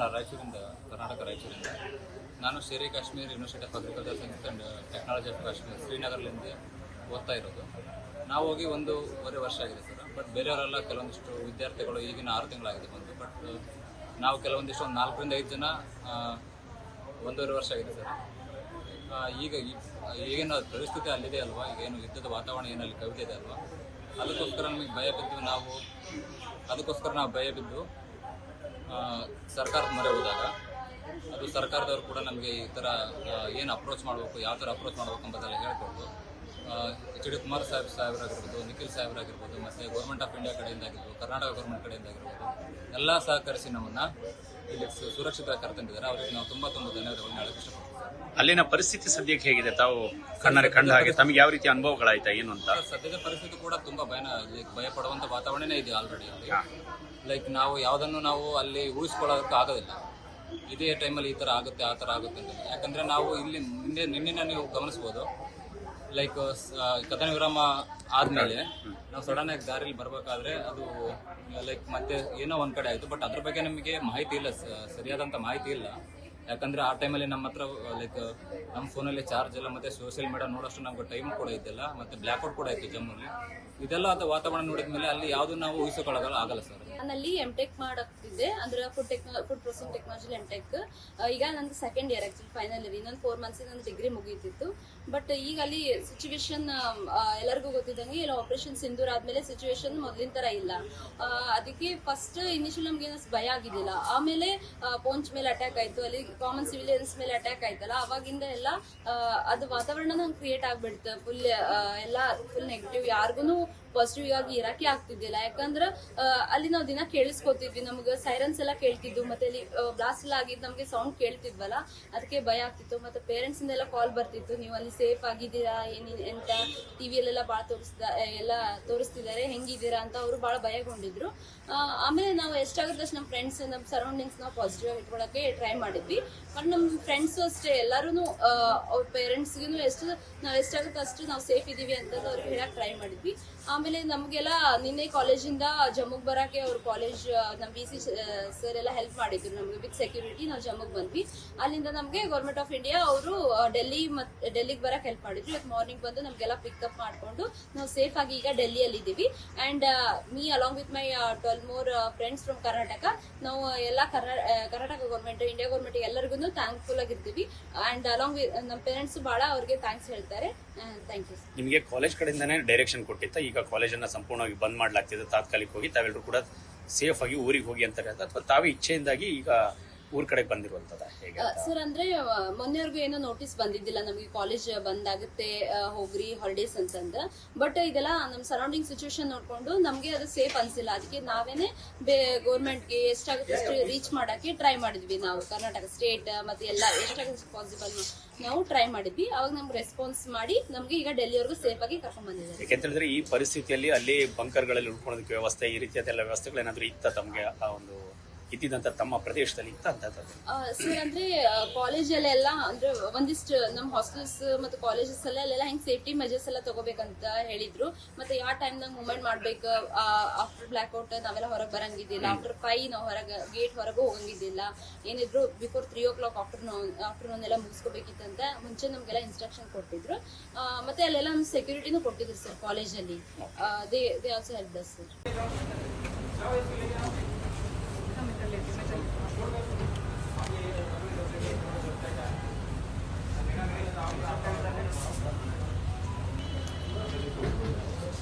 ನಾನು ರಾಯಚೂರಿಂದ ರಾಯಚೂರಿಂದ ನಾನು Sheri Kashmir university of agriculture science and technology of Kashmir ಶ್ರೀನಗರದಿಂದ ಓದ್ತಾ ಇರೋದು. ನಾವು ಹೋಗಿ 1.5 ವರ್ಷ ಆಗಿದೆ ಸರ್. ಬಟ್ ಬೇರೆಯವರೆಲ್ಲ ಕೆಲವೊಂದಿಷ್ಟು ವಿದ್ಯಾರ್ಥಿಗಳು ಈಗಿನ 6 ತಿಂಗಳಾಗಿದೆ ಬಂದು. ಬಟ್ ನಾವು ಕೆಲವೊಂದಿಷ್ಟು ಒಂದು 4 ರಿಂದ 5 ಜನ 1.5 ವರ್ಷ ಆಗಿದೆ ಸರ್. ಈಗಿನ ಪರಿಸ್ಥಿತಿ ಅಲ್ಲಿದೆ ಅಲ್ವಾ, ಈಗ ಏನು ಯುದ್ಧದ ವಾತಾವರಣ ಏನಲ್ಲಿ ಕವಿದಿದೆ ಅಲ್ವಾ, ಅದಕ್ಕೋಸ್ಕರ ನಮಗೆ ಭಯ ಬಿದ್ದು ಸರ್ಕಾರದ ಮೊರೆ ಹೋದಾಗ ಅದು ಸರ್ಕಾರದವರು ಕೂಡ ನಮಗೆ ಈ ಥರ ಏನು ಅಪ್ರೋಚ್ ಮಾಡಬೇಕು, ಯಾವ ಥರ ಅಪ್ರೋಚ್ ಮಾಡಬೇಕು ಎಂಬುದೆಲ್ಲ ಹೇಳ್ಕೊಟ್ಟು HD ಕುಮಾರಸ್ವಾಮಿ ಸಾಹೇಬರಾಗಿರ್ಬೋದು, ನಿಖಿಲ್ ಸಾಹೇಬರಾಗಿರ್ಬೋದು, ಮತ್ತು ಗೌರ್ಮೆಂಟ್ ಆಫ್ ಇಂಡಿಯಾ ಕಡೆಯಿಂದ ಆಗಿರ್ಬೋದು, ಕರ್ನಾಟಕ ಗೌರ್ಮೆಂಟ್ ಕಡೆಯಿಂದ ಆಗಿರ್ಬೋದು, ಎಲ್ಲ ಸಹಕರಿಸಿ ನಮ್ಮನ್ನು ಇಲ್ಲಿ ಸುರಕ್ಷಿತವಾಗಿ ಕರೆತಂದಿದ್ದಾರೆ. ಅವರಿಗೆ ನಾವು ತುಂಬ ಧನ್ಯವಾದಗಳನ್ನು ಹೇಳಕ್ಕೆ ಇಷ್ಟಪಡ್ತೀವಿ. ಅಲ್ಲಿನ ಪರಿಸ್ಥಿತಿ ಸದ್ಯಕ್ಕೆ ಹೇಗಿದೆ? ತಾವು ಕಣ್ಣಾರೆ ಕಂಡ ಹಾಗೆ ತಮಗೆ ಯಾವ ರೀತಿ ಅನುಭವಗಳಾಯ್ತಾ ಏನು ಅಂತ? ಸದ್ಯದ ಪರಿಸ್ಥಿತಿ ಕೂಡ ತುಂಬ ಭಯ ಪಡುವಂಥ ವಾತಾವರಣನೇ ಇದೆ ಆಲ್ರೆಡಿ ಅಲ್ಲಿ. ನಾವು ಯಾವುದನ್ನು ನಾವು ಅಲ್ಲಿ ಊಹಿಸ್ಕೊಳ್ಳೋದಕ್ಕೆ ಆಗೋದಿಲ್ಲ. ಇದೇ ಟೈಮಲ್ಲಿ ಈ ಥರ ಆಗುತ್ತೆ, ಆ ಥರ ಆಗುತ್ತೆ ಅಂತ. ಯಾಕಂದರೆ ನಾವು ಇಲ್ಲಿ ನಿನ್ನೆ ನೀವು ಗಮನಿಸ್ಬೋದು, ಕದನ ವಿರಾಮ ಆದಮೇಲೆ ನಾವು ಸಡನ್ ಆಗಿ ದಾರಿಲಿ ಬರಬೇಕಾದ್ರೆ ಅದು ಮತ್ತೆ ಏನೋ ಒಂದು ಕಡೆ ಆಯಿತು. ಬಟ್ ಅದ್ರ ಬಗ್ಗೆ ನಮಗೆ ಮಾಹಿತಿ ಇಲ್ಲ, ಸರಿಯಾದಂಥ ಮಾಹಿತಿ ಇಲ್ಲ. ಯಾಕಂದರೆ ಆ ಟೈಮಲ್ಲಿ ನಮ್ಮ ಹತ್ರ ನಮ್ಮ ಫೋನಲ್ಲಿ ಚಾರ್ಜ್ ಇಲ್ಲ, ಮತ್ತು ಸೋಷಿಯಲ್ ಮೀಡಿಯಾ ನೋಡೋಷ್ಟು ನಮ್ಗೆ ಟೈಮ್ ಕೂಡ ಇದ್ದಿಲ್ಲ, ಮತ್ತು ಬ್ಲ್ಯಾಕ್ಔಟ್ ಕೂಡ ಇತ್ತು ಜಮ್ಮಲ್ಲಿ. ಇದೆಲ್ಲ ಅದು ವಾತಾವರಣ ನೋಡಿದ ಮೇಲೆ ಅಲ್ಲಿ ಯಾವುದು ನಾವು ಊಹಿಸಿಕೊಳ್ಳೋಲ್ಲ ಸರ್. ನಾನಲ್ಲಿ M.Tech ಮಾಡಾಕ್ತಿದ್ದೆ, ಅಂದ್ರೆ ಫುಡ್ ಪ್ರೊಸೆಸಿಂಗ್ ಟೆಕ್ನಾಲಜಿ M.Tech. ಈಗ ನಂದು second year, actually final year. ಇನ್ನೊಂದು 4 ಮಂತ್ಸ್ ನಂದು ಡಿಗ್ರಿ ಮುಗೀತಿತ್ತು. ಬಟ್ ಈಗ ಅಲ್ಲಿ ಸಿಚುವೇಶನ್ ಎಲ್ಲರಿಗೂ ಗೊತ್ತಿದ್ದಂಗೆ, ಇಲ್ಲ ಆಪರೇಷನ್ ಸಿಂಧೂರ್ ಆದ್ಮೇಲೆ ಸಿಚುವೇಶನ್ ಮೊದಲಿನ ತರ ಇಲ್ಲ. ಅದಕ್ಕೆ ಫಸ್ಟ್ ಇನಿಷಿಯಲ್ ನಮ್ಗೆ ಭಯ ಆಗಿದ್ದಿಲ್ಲ. ಆಮೇಲೆ ಪೋಂಚ್ ಮೇಲೆ ಅಟ್ಯಾಕ್ ಆಯ್ತು, ಅಲ್ಲಿ ಕಾಮನ್ ಸಿವಿಲಿಯನ್ಸ್ ಮೇಲೆ ಅಟ್ಯಾಕ್ ಆಯ್ತಲ್ಲ, ಅವಾಗಿಂದ ಎಲ್ಲ ಅದು ವಾತಾವರಣ ನಂಗೆ ಕ್ರಿಯೇಟ್ ಆಗ್ಬಿಡ್ತು. ಫುಲ್ ನೆಗೆಟಿವ್, ಯಾರಿಗೂ ಪಾಸಿಟಿವ್ ಆಗಿ ಇರಕ್ಕೆ ಆಗ್ತಿದ್ದಿಲ್ಲ. ಯಾಕಂದ್ರೆ ಅಲ್ಲಿ ನಾವು ದಿನ ಕೇಳಿಸ್ಕೊತಿದ್ವಿ, ನಮ್ಗೆ ಸೈರನ್ಸ್ ಎಲ್ಲ ಕೇಳ್ತಿದ್ವು, ಮತ್ತೆ ಅಲ್ಲಿ ಬ್ಲಾಸ್ಟ್ ಎಲ್ಲ ಆಗಿದ್ದು ನಮ್ಗೆ ಸೌಂಡ್ ಕೇಳ್ತಿದ್ವಲ್ಲ, ಅದಕ್ಕೆ ಭಯ ಆಗ್ತಿತ್ತು. ಮತ್ತೆ ಪೇರೆಂಟ್ಸ್ ಇಂದೆಲ್ಲ ಕಾಲ್ ಬರ್ತಿತ್ತು, ನೀವು ಅಲ್ಲಿ ಸೇಫ್ ಆಗಿದ್ದೀರಾ ಎಂತ, ಟಿವಿಯಲ್ಲೆಲ್ಲ ಭಾಳ ತೋರಿಸ್ತಿದ್ದಾರೆ, ಹೆಂಗಿದ್ದೀರಾ ಅಂತ ಅವರು ಭಾಳ ಭಯಗೊಂಡಿದ್ರು. ಆಮೇಲೆ ನಾವು ಎಷ್ಟಾಗುತ್ತೆ ಅಷ್ಟು ನಮ್ಮ ಫ್ರೆಂಡ್ಸ್, ನಮ್ಮ ಸರೌಂಡಿಂಗ್ಸ್ ನಾವು ಪಾಸಿಟಿವ್ ಆಗಿ ಇಟ್ಕೊಳ್ಳೋಕೆ ಟ್ರೈ ಮಾಡಿದ್ವಿ. ಬಟ್ ನಮ್ಮ ಫ್ರೆಂಡ್ಸು ಅಷ್ಟೇ, ಎಲ್ಲರೂ ಅವ್ರ ಪೇರೆಂಟ್ಸ್ಗೂ ನಾವು ಎಷ್ಟಾಗುತ್ತೆ ಅಷ್ಟು ನಾವು ಸೇಫ್ ಇದೀವಿ ಅಂತ ಅವ್ರಿಗೆ ಹೇಳಕ್ ಟ್ರೈ ಮಾಡಿದ್ವಿ. ಆಮೇಲೆ ನಮಗೆಲ್ಲ ನಿನ್ನೆ ಕಾಲೇಜಿಂದ ಜಮ್ಮುಗೆ ಬರೋಕ್ಕೆ ಅವ್ರ ಕಾಲೇಜ್ ನಮ್ಮ BC ಸರ್ ಎಲ್ಲ ಹೆಲ್ಪ್ ಮಾಡಿದ್ರು ನಮಗೆ ವಿತ್ ಸೆಕ್ಯೂರಿಟಿ. ನಾವು ಜಮ್ಮುಗೆ ಬಂದ್ವಿ. ಅಲ್ಲಿಂದ ನಮಗೆ ಗೌರ್ಮೆಂಟ್ ಆಫ್ ಇಂಡಿಯಾ ಅವರು ಡೆಲ್ಲಿಗೆ ಬರಕ್ಕೆ ಹೆಲ್ಪ್ ಮಾಡಿದ್ರು. ಇವತ್ತು ಮಾರ್ನಿಂಗ್ ಬಂದು ನಮಗೆಲ್ಲ ಪಿಕಪ್ ಮಾಡಿಕೊಂಡು ನಾವು ಸೇಫ್ ಆಗಿ ಈಗ ಡೆಲ್ಲಿಯಲ್ಲಿ ಇದ್ದೀವಿ. And me along with my 12 more friends from Karnataka, ನಾವು ಎಲ್ಲ ಕರ್ನಾಟಕ ಗೌರ್ಮೆಂಟ್, ಇಂಡಿಯಾ ಗೌರ್ಮೆಂಟ್ ಎಲ್ಲರಿಗೂ ಥ್ಯಾಂಕ್ಫುಲ್ ಆಗಿರ್ತೀವಿ. ಆ್ಯಂಡ್ ಅಲಾಂಗ್ ವಿತ್ ನಮ್ಮ ಪೇರೆಂಟ್ಸ್ ಭಾಳ ಅವ್ರಿಗೆ ಥ್ಯಾಂಕ್ಸ್ ಹೇಳ್ತಾರೆ. Thank you. ನಿಮಗೆ ಕಾಲೇಜ್ ಕಡೆಯಿಂದನೇ ಡೈರೆಕ್ಷನ್ ಕೊಟ್ಟಿತ್ತ? ಈಗ ಕಾಲೇಜನ್ನು ಸಂಪೂರ್ಣವಾಗಿ ಬಂದ್ ಮಾಡಲಾಗ್ತಿದೆ, ತಾತ್ಕಾಲಿಕವಾಗಿ ತಾವೆಲ್ಲರೂ ಕೂಡ ಸೇಫ್ ಆಗಿ ಊರಿಗೆ ಹೋಗಿ ಅಂತಾರೆ, ಅಥವಾ ತಾವೇ ಇಚ್ಛೆಯಿಂದಾಗಿ ಈಗ ಊರ್ ಕಡೆ ಬಂದಿರುವಂತದ ಹೇಗೆ ಸರ್? ಅಂದ್ರೆ ಮೊನ್ನೆವರೆಗೂ ಏನೋ ನೋಟಿಸ್ ಬಂದಿದ್ದಿಲ್ಲ ನಮಗೆ, ಕಾಲೇಜ್ ಬಂದ್ ಆಗುತ್ತೆ ಹೋಗ್ರಿ ಹಾಲಿಡೇಸ್ ಅಂತಂದ. ಬಟ್ ಇದೆಲ್ಲ ನಮ್ಮ ಸರೌಂಡಿಂಗ್ ಸಿಚುವೇಶನ್ ನೋಡ್ಕೊಂಡು ನಮ್ಗೆ ಅದು ಸೇಫ್ ಅನ್ಸಿಲ್ಲ. ಅದಕ್ಕೆ ನಾವೇನೆ ಗೌರ್ಮೆಂಟ್ಗೆ ಎಷ್ಟಾಗುತ್ತೆ ಅಷ್ಟು ರೀಚ್ ಮಾಡಕ್ಕೆ ಟ್ರೈ ಮಾಡಿದ್ವಿ. ನಾವು ಕರ್ನಾಟಕ ಸ್ಟೇಟ್ ಮತ್ತೆ ಎಲ್ಲ ಎಷ್ಟಾಗುತ್ತೆ ಪಾಸಿಬಲ್ ನಾವು ಟ್ರೈ ಮಾಡಿದ್ವಿ. ಅವಾಗ ನಮ್ಗೆ ರೆಸ್ಪಾನ್ಸ್ ಮಾಡಿ ನಮ್ಗೆ ಈಗ ಡೆಲ್ಲಿವರೆಗೂ ಸೇಫ್ ಆಗಿ ಕರ್ಕೊಂಡ್ ಬಂದಿದ್ದಾರೆ. ಯಾಕೆಂತ ಹೇಳಿದ್ರೆ ಈ ಪರಿಸ್ಥಿತಿಯಲ್ಲಿ ಅಲ್ಲಿ ಬಂಕರ್ಗಳಲ್ಲಿ ಉಳ್ಕೊಳ್ಳೋದಕ್ಕೆ ವ್ಯವಸ್ಥೆ, ಈ ರೀತಿಯಾದ ಎಲ್ಲ ವ್ಯವಸ್ಥೆಗಳು ಏನಾದ್ರು ಇತ್ತ ತಮಗೆ ಆ ಒಂದು ಇದ್ದಿದ್ದಂತ ತಮ್ಮ ಪ್ರದೇಶದಲ್ಲಿ ಇತ್ತ ಅಂತ? ಸರ್ ಅಂದ್ರೆ ಕಾಲೇಜಲ್ಲೆಲ್ಲ ಅಂದ್ರೆ ಒಂದಿಷ್ಟು ನಮ್ಮ ಹಾಸ್ಟೆಲ್ಸ್ ಮತ್ತು ಕಾಲೇಜಸ್ ಅಲ್ಲೆಲ್ಲ ಹೆಂಗ್ ಸೇಫ್ಟಿ ಮೆಜರ್ಸ್ ಎಲ್ಲ ತಗೋಬೇಕಂತ ಹೇಳಿದ್ರು. ಮತ್ತೆ ಯಾವ ಟೈಮ್ನಾಗ ಮೂವ್ಮೆಂಟ್ ಮಾಡ್ಬೇಕು, ಆಫ್ಟರ್ ಬ್ಲ್ಯಾಕ್ಔಟ್ ನಾವೆಲ್ಲ ಹೊರಗೆ ಬರಂಗಿದ್ದಿಲ್ಲ, ಆಫ್ಟರ್ 5 ನಾವು ಗೇಟ್ ಹೊರಗೂ ಹೋಗಂಗಿದ್ದಿಲ್ಲ, ಏನಿದ್ರು ಬಿಫೋರ್ 3 o'clock ಆಫ್ಟರ್ನೂನ್ ಎಲ್ಲ ಮುಗಿಸ್ಕೋಬೇಕಿತ್ತಂತ ಮುಂಚೆ ನಮ್ಗೆಲ್ಲ ಇನ್ಸ್ಟ್ರಕ್ಷನ್ ಕೊಟ್ಟಿದ್ರು. ಮತ್ತೆ ಅಲ್ಲೆಲ್ಲ ನಮ್ಗೆ ಸೆಕ್ಯೂರಿಟಿನೂ ಕೊಟ್ಟಿದ್ರು ಸರ್ ಕಾಲೇಜಲ್ಲಿ. They also help us sir.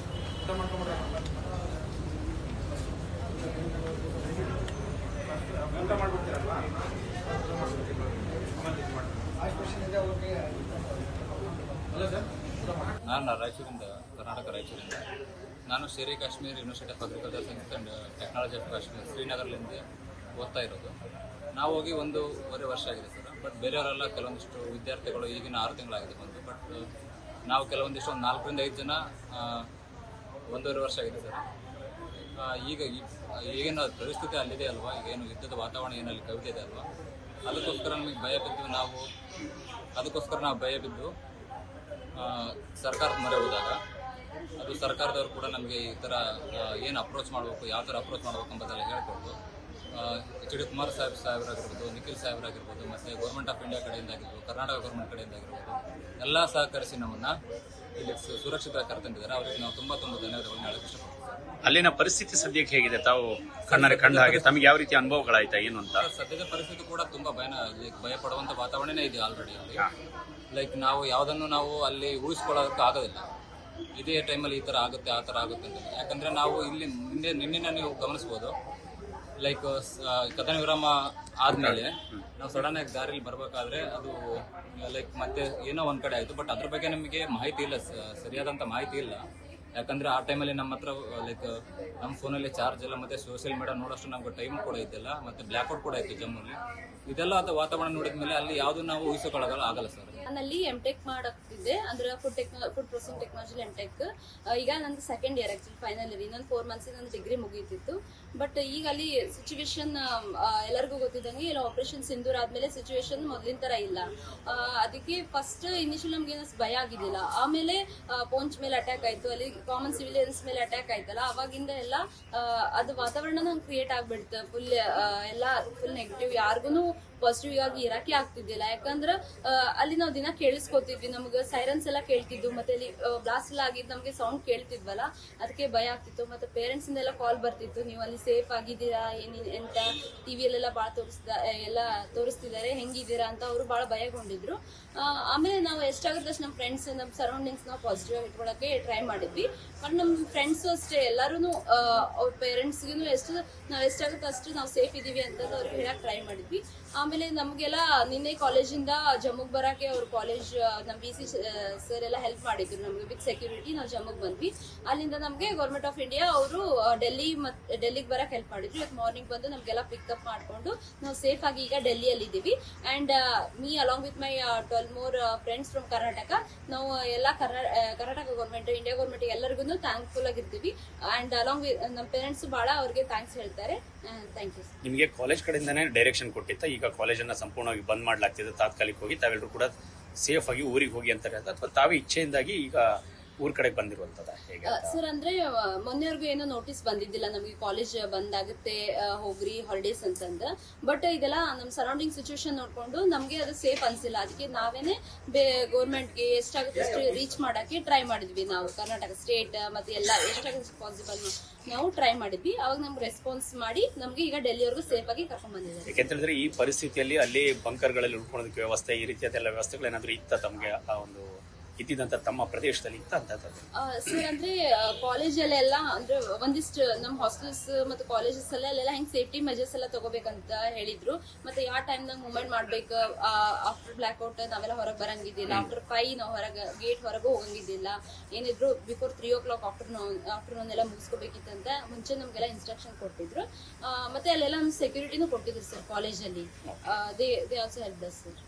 ನಾನು ರಾಯಚೂರಿಂದ ನಾನು Sheri Kashmir university of agriculture science and technology of Kashmir ಶ್ರೀನಗರದಿಂದ ಓದ್ತಾ ಇರೋದು. ನಾವು ಹೋಗಿ 1.5 ವರ್ಷ ಆಗಿದೆ ಸರ್. ಬಟ್ ಬೇರೆಯವರೆಲ್ಲ ಕೆಲವೊಂದಿಷ್ಟು ವಿದ್ಯಾರ್ಥಿಗಳು ಈಗಿನ 6 ತಿಂಗಳಾಗಿದೆ ಬಂದು. ಬಟ್ ನಾವು ಕೆಲವೊಂದಿಷ್ಟು ಒಂದು 4 ರಿಂದ 5 ಜನ 1.5 ವರ್ಷ ಆಗಿದೆ ಸರ್. ಈಗಿನ ಪರಿಸ್ಥಿತಿ ಅಲ್ಲಿದೆ ಅಲ್ವಾ, ಈಗ ಏನು ಯುದ್ಧದ ವಾತಾವರಣ ಏನಲ್ಲಿ ಕವಿದಿದೆ ಅಲ್ವಾ, ಅದಕ್ಕೋಸ್ಕರ ನಮಗೆ ಭಯ ಬಿದ್ದು ಸರ್ಕಾರದ ಮೊರೆ ಹೋದಾಗ ಅದು ಸರ್ಕಾರದವರು ಕೂಡ ನಮಗೆ ಈ ಥರ ಏನು ಅಪ್ರೋಚ್ ಮಾಡಬೇಕು, ಯಾವ ಥರ ಅಪ್ರೋಚ್ ಮಾಡಬೇಕು ಎಂಬುದೆಲ್ಲ ಹೇಳ್ಕೊಟ್ಟು ಎಚ್ ಡಿ ಕುಮಾರ್ ಸಾಹೇಬರಾಗಿರ್ಬೋದು, ನಿಖಿಲ್ ಸಾಹೇಬರಾಗಿರ್ಬೋದು, ಮತ್ತು ಗೌರ್ಮೆಂಟ್ ಆಫ್ ಇಂಡಿಯಾ ಕಡೆಯಿಂದ ಆಗಿರ್ಬೋದು, ಕರ್ನಾಟಕ ಗೌರ್ಮೆಂಟ್ ಕಡೆಯಿಂದ ಆಗಿರ್ಬೋದು, ಎಲ್ಲ ಸಹಕರಿಸಿ ನಮ್ಮನ್ನು ಇಲ್ಲಿ ಸುರಕ್ಷಿತವಾಗಿ ಕರೆತಂದಿದ್ದಾರೆ. ಅವ್ರಿಗೆ ನಾವು ತುಂಬ ಧನ್ಯವಾದಗಳನ್ನ ಹೇಳಕ್ಕೆ ಇಷ್ಟಪಡ್ತೀವಿ. ಅಲ್ಲಿನ ಪರಿಸ್ಥಿತಿ ಸದ್ಯಕ್ಕೆ ಹೇಗಿದೆ? ತಾವು ಕಣ್ಣಾರೆ ಕಂಡ ಹಾಗೆ ತಮಗೆ ಯಾವ ರೀತಿ ಅನುಭವಗಳಾಯ್ತಾ ಏನು ಅಂತ? ಸದ್ಯದ ಪರಿಸ್ಥಿತಿ ಕೂಡ ತುಂಬ ಭಯ ಪಡುವಂಥ ವಾತಾವರಣನೇ ಇದೆ ಆಲ್ರೆಡಿ ಅಲ್ಲಿ. ಲೈಕ್ ನಾವು ಯಾವುದನ್ನು ನಾವು ಅಲ್ಲಿ ಊಹಿಸ್ಕೊಳ್ಳೋದಕ್ಕೆ ಆಗೋದಿಲ್ಲ. ಇದೇ ಟೈಮಲ್ಲಿ ಈ ಥರ ಆಗುತ್ತೆ, ಆ ಥರ ಆಗುತ್ತೆ ಅಂತ. ಯಾಕಂದರೆ ನಾವು ಇಲ್ಲಿ ನಿನ್ನೆ ನೀವು ಗಮನಿಸ್ಬೋದು, ಲೈಕ್ ಕದನ ವಿರಾಮ ಆದಮೇಲೆ ನಾವು ಸಡನ್ ಆಗಿ ದಾರಿಲಿ ಬರಬೇಕಾದ್ರೆ ಅದು ಲೈಕ್ ಮತ್ತೆ ಏನೋ ಒಂದು ಕಡೆ ಆಯಿತು. ಬಟ್ ಅದ್ರ ಬಗ್ಗೆ ನಮಗೆ ಮಾಹಿತಿ ಇಲ್ಲ, ಸರಿಯಾದಂಥ ಮಾಹಿತಿ ಇಲ್ಲ. ಯಾಕಂದರೆ ಆ ಟೈಮಲ್ಲಿ ನಮ್ಮ ಹತ್ರ ಲೈಕ್ ನಮ್ಮ ಫೋನಲ್ಲಿ ಚಾರ್ಜ್ ಇಲ್ಲ, ಮತ್ತು ಸೋಷಿಯಲ್ ಮೀಡಿಯಾ ನೋಡೋಷ್ಟು ನಮ್ಗೆ ಟೈಮ್ ಕೂಡ ಇದ್ದಿಲ್ಲ, ಮತ್ತು ಬ್ಲ್ಯಾಕ್ಔಟ್ ಕೂಡ ಇತ್ತು ಜಮ್ಮಲ್ಲಿ. ಇದೆಲ್ಲ ಅದು ವಾತಾವರಣ ನೋಡಿದ ಮೇಲೆ ಅಲ್ಲಿ ಯಾವುದು ನಾವು ಊಹಿಸಿಕೊಳ್ಳೋಲ್ಲ ಸರ್. ನಾನಲ್ಲಿ ಎಂಟೆಕ್ ಮಾಡಕ್ತಿದ್ದೆ, ಅಂದ್ರೆ ಫುಡ್ ಪ್ರೊಸೆಸಿಂಗ್ ಟೆಕ್ನಾಲಜಿ ಎಂಟೆಕ್. ಈಗ ನಂದು second year actually final year. ಇನ್ನೊಂದು 4 ಮಂತ್ಸ್ ನಂದು ಡಿಗ್ರಿ ಮುಗೀತಿತ್ತು. ಬಟ್ ಈಗ ಅಲ್ಲಿ ಸಿಚುವೇಶನ್ ಎಲ್ಲರಿಗೂ ಗೊತ್ತಿದ್ದಂಗೆ ಇಲ್ಲ, ಆಪರೇಷನ್ ಸಿಂಧೂರ್ ಆದ್ಮೇಲೆ ಸಿಚುವೇಶನ್ ಮೊದ್ಲಿನ ತರ ಇಲ್ಲ. ಅದಕ್ಕೆ ಫಸ್ಟ್ ಇನಿಷಿಯಲ್ ನಮ್ಗೆ ಏನೋ ಭಯ ಆಗಿದ್ದಿಲ್ಲ. ಆಮೇಲೆ ಪೋಂಚ್ ಮೇಲೆ ಅಟ್ಯಾಕ್ ಆಯ್ತು, ಅಲ್ಲಿ ಕಾಮನ್ ಸಿವಿಲಿಯನ್ಸ್ ಮೇಲೆ ಅಟ್ಯಾಕ್ ಆಯ್ತಲ್ಲ, ಅವಾಗಿಂದ ಎಲ್ಲ ಅದು ವಾತಾವರಣ ನಂಗೆ ಕ್ರಿಯೇಟ್ ಆಗ್ಬಿಡ್ತು. ಫುಲ್ ನೆಗೆಟಿವ್, ಯಾರಿಗೂ ಪಾಸಿಟಿವ್ ಆಗಿ ಇರಕ್ಕೆ ಆಗ್ತಿದ್ದಿಲ್ಲ. ಯಾಕಂದ್ರೆ ಅಲ್ಲಿ ನಾವು ದಿನ ಕೇಳಿಸ್ಕೊತಿದ್ವಿ, ನಮ್ಗೆ ಸೈರನ್ಸ್ ಎಲ್ಲ ಕೇಳ್ತಿದ್ವು, ಮತ್ತೆ ಅಲ್ಲಿ ಬ್ಲಾಸ್ಟ್ ಎಲ್ಲ ಆಗಿದ್ದು ನಮ್ಗೆ ಸೌಂಡ್ ಕೇಳ್ತಿದ್ವಲ್ಲ, ಅದಕ್ಕೆ ಭಯ ಆಗ್ತಿತ್ತು. ಮತ್ತೆ ಪೇರೆಂಟ್ಸ್ ಇಂದೆಲ್ಲ ಕಾಲ್ ಬರ್ತಿತ್ತು, ನೀವು ಅಲ್ಲಿ ಸೇಫ್ ಆಗಿದ್ದೀರಾ ಎಂತ, ಟಿವಿಯಲ್ಲೆಲ್ಲ ಭಾಳ ತೋರಿಸ್ತಿದ್ದಾರೆ, ಹೆಂಗಿದ್ದೀರಾ ಅಂತ ಅವರು ಭಾಳ ಭಯಗೊಂಡಿದ್ರು. ಆಮೇಲೆ ನಾವು ಎಷ್ಟಾಗುತ್ತೆ ಅಷ್ಟು ನಮ್ಮ ಫ್ರೆಂಡ್ಸ್, ನಮ್ಮ ಸರೌಂಡಿಂಗ್ಸ್ ನಾವು ಪಾಸಿಟಿವ್ ಆಗಿ ಇಟ್ಕೊಳ್ಳೋಕೆ ಟ್ರೈ ಮಾಡಿದ್ವಿ. ಬಟ್ ನಮ್ಮ ಫ್ರೆಂಡ್ಸು ಅಷ್ಟೇ, ಎಲ್ಲರೂ ಅವ್ರ ಪೇರೆಂಟ್ಸ್ಗೂ ನಾವು ಎಷ್ಟಾಗುತ್ತೆ ಅಷ್ಟು ನಾವು ಸೇಫ್ ಇದೀವಿ ಅಂತ ಅವ್ರಿಗೆ ಹೇಳಕ್ ಟ್ರೈ ಮಾಡಿದ್ವಿ. ಆಮೇಲೆ ನಮಗೆಲ್ಲ ನಿನ್ನೆ ಕಾಲೇಜಿಂದ ಜಮ್ಮುಗೆ ಬರೋಕ್ಕೆ ಅವ್ರ ಕಾಲೇಜ್ ನಮ್ಮ BC ಸರ್ ಎಲ್ಲ ಹೆಲ್ಪ್ ಮಾಡಿದ್ರು ನಮಗೆ ವಿತ್ ಸೆಕ್ಯೂರಿಟಿ. ನಾವು ಜಮ್ಮುಗೆ ಬಂದ್ವಿ. ಅಲ್ಲಿಂದ ನಮಗೆ ಗೌರ್ಮೆಂಟ್ ಆಫ್ ಇಂಡಿಯಾ ಅವರು ಡೆಲ್ಲಿಗೆ ಬರೋಕ್ಕೆ ಹೆಲ್ಪ್ ಮಾಡಿದ್ರು. ಇವತ್ತು ಮಾರ್ನಿಂಗ್ ಬಂದು ನಮಗೆಲ್ಲ ಪಿಕಪ್ ಮಾಡಿಕೊಂಡು ನಾವು ಸೇಫ್ ಆಗಿ ಈಗ ಡೆಲ್ಲಿಯಲ್ಲಿ ಇದ್ದೀವಿ. And me along with my 12 more friends from Karnataka, ನಾವು ಎಲ್ಲ ಕರ್ನಾಟಕ ಗೌರ್ಮೆಂಟ್, ಇಂಡಿಯಾ ಗೌರ್ಮೆಂಟ್ ಎಲ್ಲರಿಗೂ ಥ್ಯಾಂಕ್ಫುಲ್ ಆಗಿರ್ತೀವಿ. ಆ್ಯಂಡ್ ಅಲಾಂಗ್ ವಿತ್ ನಮ್ಮ ಪೇರೆಂಟ್ಸ್ ಭಾಳ ಅವ್ರಿಗೆ ಥ್ಯಾಂಕ್ಸ್ ಹೇಳ್ತಾರೆ. Thank you. ನಿಮಗೆ ಕಾಲೇಜ್ ಕಡೆಯಿಂದನೇ ಡೈರೆಕ್ಷನ್ ಕೊಟ್ಟಿತ್ತ? ಈಗ ಕಾಲೇಜನ್ನ ಸಂಪೂರ್ಣವಾಗಿ ಬಂದ್ ಮಾಡ್ಲಾಗ್ತಿದೆ, ತಾತ್ಕಾಲಿಕವಾಗಿ ತಾವೆಲ್ಲರೂ ಕೂಡ ಸೇಫ್ ಆಗಿ ಊರಿಗೆ ಹೋಗಿ ಅಂತ ಹೇಳ್ತಾರೆ, ಅಥವಾ ತಾವೇ ಇಚ್ಛೆಯಿಂದಾಗಿ ಈಗ ಊರ್ ಕಡೆ ಬಂದಿರುವಂತದ ಹೇಗೆ ಸರ್? ಅಂದ್ರೆ ಮೊನ್ನೆವರೆಗೂ ಏನೋ ನೋಟಿಸ್ ಬಂದಿದ್ದಿಲ್ಲ ನಮಗೆ, ಕಾಲೇಜ್ ಬಂದಾಗುತ್ತೆ ಹೋಗ್ರಿ ಹಾಲಿಡೇಸ್ ಅಂತಂದ. ಬಟ್ ಇದೆಲ್ಲ ನಮ್ಮ ಸರೌಂಡಿಂಗ್ ಸಿಚುವೇಶನ್ ನೋಡ್ಕೊಂಡು ನಮ್ಗೆ ಅದು ಸೇಫ್ ಅನ್ಸಿಲ್ಲ. ಅದಕ್ಕೆ ನಾವೇನೆ ಗೌರ್ಮೆಂಟ್ಗೆ ಎಷ್ಟಾಗುತ್ತೆ ಅಷ್ಟು ರೀಚ್ ಮಾಡಕ್ಕೆ ಟ್ರೈ ಮಾಡಿದ್ವಿ. ನಾವು ಕರ್ನಾಟಕ ಸ್ಟೇಟ್ ಮತ್ತೆ ಎಲ್ಲ ಎಷ್ಟಾಗುತ್ತೆ ಪಾಸಿಬಲ್ ನಾವು ಟ್ರೈ ಮಾಡಿದ್ವಿ. ಅವಾಗ ನಮ್ಗೆ ರೆಸ್ಪಾನ್ಸ್ ಮಾಡಿ ನಮ್ಗೆ ಈಗ ಡೆಲ್ಲಿವರೆಗೂ ಸೇಫ್ ಆಗಿ ಕರ್ಕೊಂಡ್ ಬಂದಿದ್ದಾರೆ. ಯಾಕೆಂತ ಹೇಳಿದ್ರೆ ಈ ಪರಿಸ್ಥಿತಿಯಲ್ಲಿ ಅಲ್ಲಿ ಬಂಕರ್ಗಳಲ್ಲಿ ಉಳ್ಕೊಳ್ಳೋದಕ್ಕೆ ವ್ಯವಸ್ಥೆ, ಈ ರೀತಿಯಾದ ವ್ಯವಸ್ಥೆಗಳು ಏನಾದ್ರು ಇತ್ತ ತಮಗೆ? ಆ ಒಂದು ಇದ್ದಿದ್ದಂತ ತಮ್ಮ ಪ್ರದೇಶದಲ್ಲಿ ಇತ್ತ ಅಂತ ಸರ್? ಅಂದ್ರೆ ಕಾಲೇಜಲ್ಲೆಲ್ಲ ಅಂದ್ರೆ ಒಂದಿಷ್ಟು ನಮ್ಮ ಹಾಸ್ಟೆಲ್ಸ್ ಮತ್ತು ಕಾಲೇಜಸ್ ಅಲ್ಲೆಲ್ಲ ಹೆಂಗ್ ಸೇಫ್ಟಿ ಮೆಜರ್ಸ್ ಎಲ್ಲ ತಗೋಬೇಕಂತ ಹೇಳಿದ್ರು. ಮತ್ತೆ ಯಾವ ಟೈಮ್ನಾಗ ಮೂವ್ಮೆಂಟ್ ಮಾಡ್ಬೇಕು, ಆಫ್ಟರ್ ಬ್ಲ್ಯಾಕ್ಔಟ್ ನಾವೆಲ್ಲ ಹೊರಗೆ ಬರಂಗಿದ್ದಿಲ್ಲ, ಆಫ್ಟರ್ 5 ನಾವು ಗೇಟ್ ಹೊರಗೂ ಹೋಗಂಗಿದ್ದಿಲ್ಲ, ಏನಿದ್ರು ಬಿಫೋರ್ 3 o'clock ಆಫ್ಟರ್ನೂನ್ ಎಲ್ಲ ಮುಗಿಸ್ಕೋಬೇಕಿತ್ತಂತ ಮುಂಚೆ ನಮ್ಗೆಲ್ಲ ಇನ್ಸ್ಟ್ರಕ್ಷನ್ ಕೊಟ್ಟಿದ್ರು. ಮತ್ತೆ ಅಲ್ಲೆಲ್ಲ ಸೆಕ್ಯೂರಿಟಿನೂ ಕೊಟ್ಟಿದ್ರು ಸರ್ ಕಾಲೇಜಲ್ಲಿ. They also help us sir.